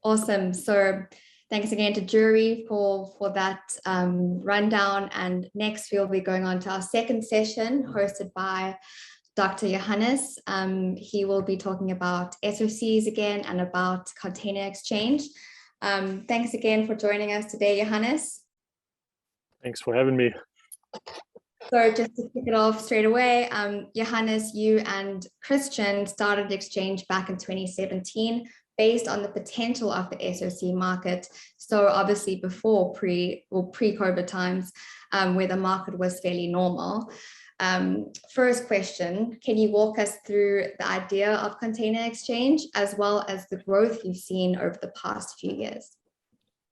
Awesome. So thanks again to Jury for that rundown. And next we'll be going on to our second session hosted by Dr. Johannes. He will be talking about SOCs again and about container exchange. Thanks again for joining us today, Johannes. Thanks for having me. So just to kick it off straight away, Johannes, you and Christian started xChange back in 2017 based on the potential of the SOC market. So obviously before pre-COVID times, where the market was fairly normal. First question, can you walk us through the idea of container exchange as well as the growth you've seen over the past few years?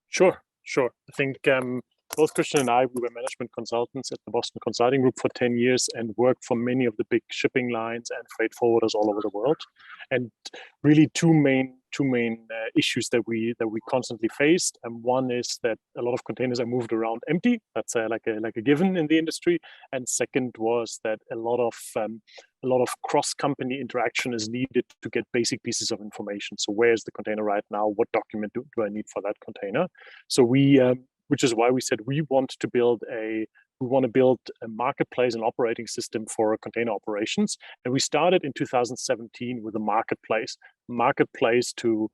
Sure. I think both Christian and I, we were management consultants at the Boston Consulting Group for 10 years and worked for many of the big shipping lines and freight forwarders all over the world. And really two main issues that we constantly faced. And one is that a lot of containers are moved around empty. That's like a given in the industry. And second was that a lot of cross-company interaction is needed to get basic pieces of information. So where's the container right now? What document do I need for that container? So which is why we said we want to build a marketplace and operating system for container operations. And we started in 2017 with a marketplace to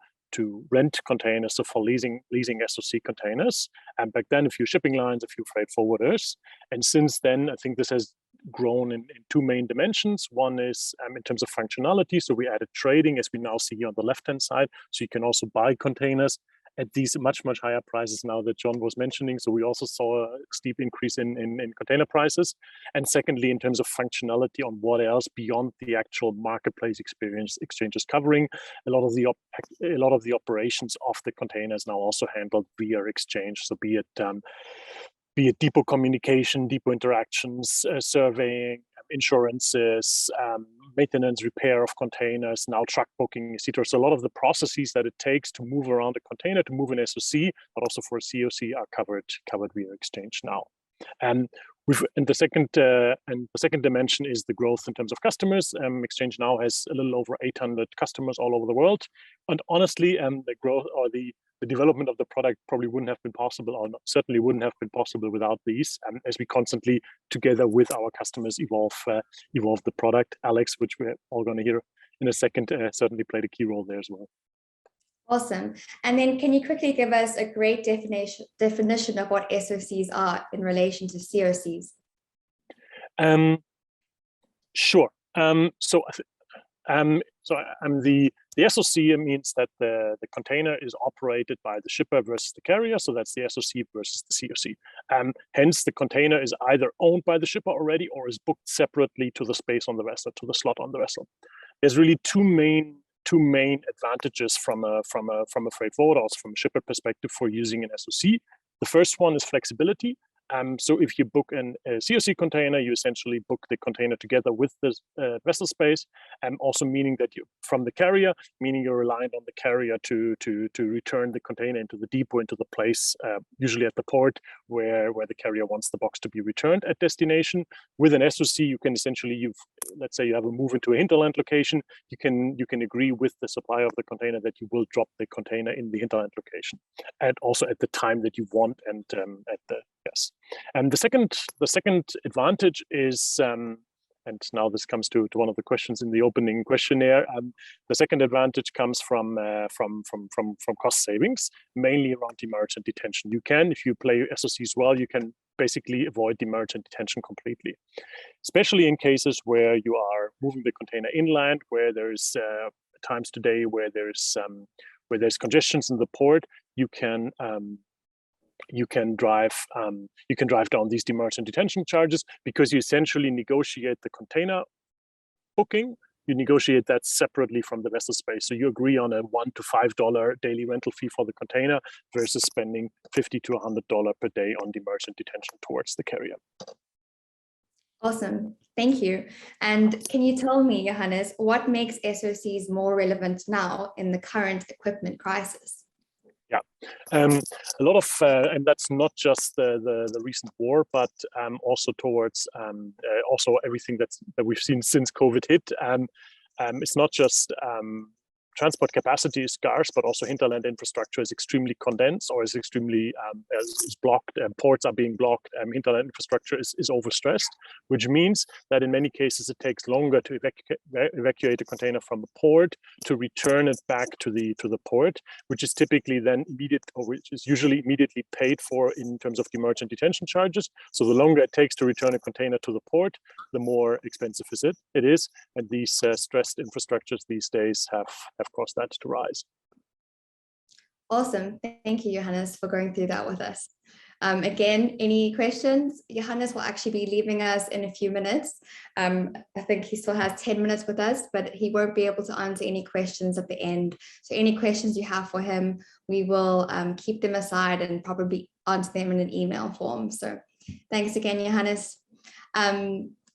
rent containers, so for leasing SOC containers. And back then, a few shipping lines, a few freight forwarders. And since then, I think this has grown in two main dimensions. One is in terms of functionality. So we added trading, as we now see on the left-hand side. So you can also buy containers at these much higher prices now that John was mentioning. So we also saw a steep increase in container prices. And secondly, in terms of functionality on what else beyond the actual marketplace experience xChange is covering, a lot of the operations of the containers now also handled via xChange. So be it depot communication, depot interactions, surveying, insurances, maintenance, repair of containers, now truck booking, etc. So a lot of the processes that it takes to move around a container, to move an SOC, but also for a COC are covered via xChange now. And the second dimension is the growth in terms of customers. xChange now has a little over 800 customers all over the world. And honestly, the growth or the development of the product probably wouldn't have been possible, or certainly wouldn't have been possible without these, as we constantly, together with our customers, evolve the product. Alex, which we're all going to hear in a second, certainly played a key role there as well. Awesome. And then can you quickly give us a great definition of what SOCs are in relation to COCs? Sure. The SOC means that the container is operated by the shipper versus the carrier. So that's the SOC versus the COC. Hence, the container is either owned by the shipper already or is booked separately to the space on the vessel, to the slot on the vessel. There's really two main advantages from a freight forwarder, also from a shipper perspective, for using an SOC. The first one is flexibility. So if you book a COC container, you essentially book the container together with the vessel space, and also meaning that you're reliant on the carrier to return the container into the depot, into the place, usually at the port where the carrier wants the box to be returned at destination. With an SOC, you can essentially, let's say you have a move into a hinterland location, you can agree with the supplier of the container that you will drop the container in the hinterland location, and also at the time that you want, and yes. And the second advantage is, and now this comes to one of the questions in the opening questionnaire. The second advantage comes from cost savings, mainly around demurrage and detention. You can, if you play SOCs well, you can basically avoid demurrage and detention completely, especially in cases where you are moving the container inland, where there's times today where there's congestions in the port. You can drive down these demurrage and detention charges, because you essentially negotiate the container booking. You negotiate that separately from the vessel space. So you agree on a $1 to $5 daily rental fee for the container versus spending $50 to $100 per day on demurrage and detention towards the carrier. Awesome, thank you. And can you tell me, Johannes, what makes SOCs more relevant now in the current equipment crisis? Yeah, a lot of, and that's not just the recent war, but also towards also everything that we've seen since COVID hit. It's not just transport capacity is scarce, but also hinterland infrastructure is extremely condensed or is extremely is blocked. Ports are being blocked. Hinterland infrastructure is overstressed, which means that in many cases it takes longer to evacuate a container from a port to return it back to the port, which is typically then which is usually immediately paid for in terms of demurrage and detention charges. So the longer it takes to return a container to the port, the more expensive it is. And these stressed infrastructures these days have caused that to rise. Awesome. Thank you, Johannes, for going through that with us. Again, any questions? Johannes will actually be leaving us in a few minutes. I think he still has 10 minutes with us, but he won't be able to answer any questions at the end. So any questions you have for him, we will keep them aside and probably answer them in an email form. So thanks again, Johannes.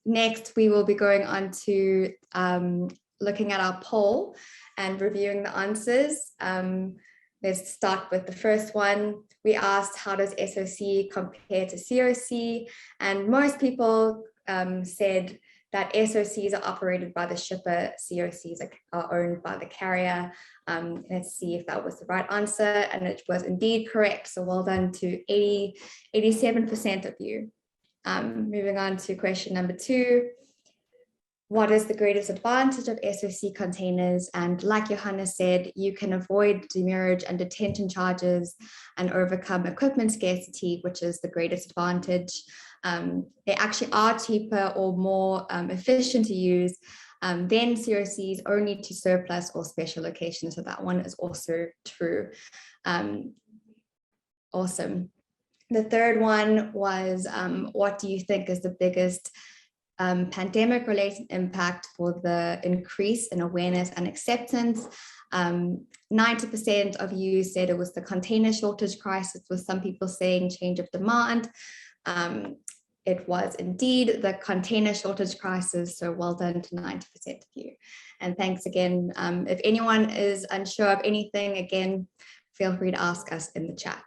Next, we will be going on to looking at our poll and reviewing the answers. Let's start with the first one. We asked, how does SOC compare to COC? And most people said that SOCs are operated by the shipper, COCs are owned by the carrier. Let's see if that was the right answer. And it was indeed correct. So well done to 87% of you. Moving on to question number 2. What is the greatest advantage of SOC containers? And like Johannes said, you can avoid demurrage and detention charges and overcome equipment scarcity, which is the greatest advantage. They actually are cheaper or more efficient to use than COCs, only to surplus or special locations. So that one is also true. Awesome. The third one was, what do you think is the biggest pandemic-related impact for the increase in awareness and acceptance? 90% of you said it was the container shortage crisis, with some people saying change of demand. It was indeed the container shortage crisis, so well done to 90% of you. And thanks again. If anyone is unsure of anything, again, feel free to ask us in the chat.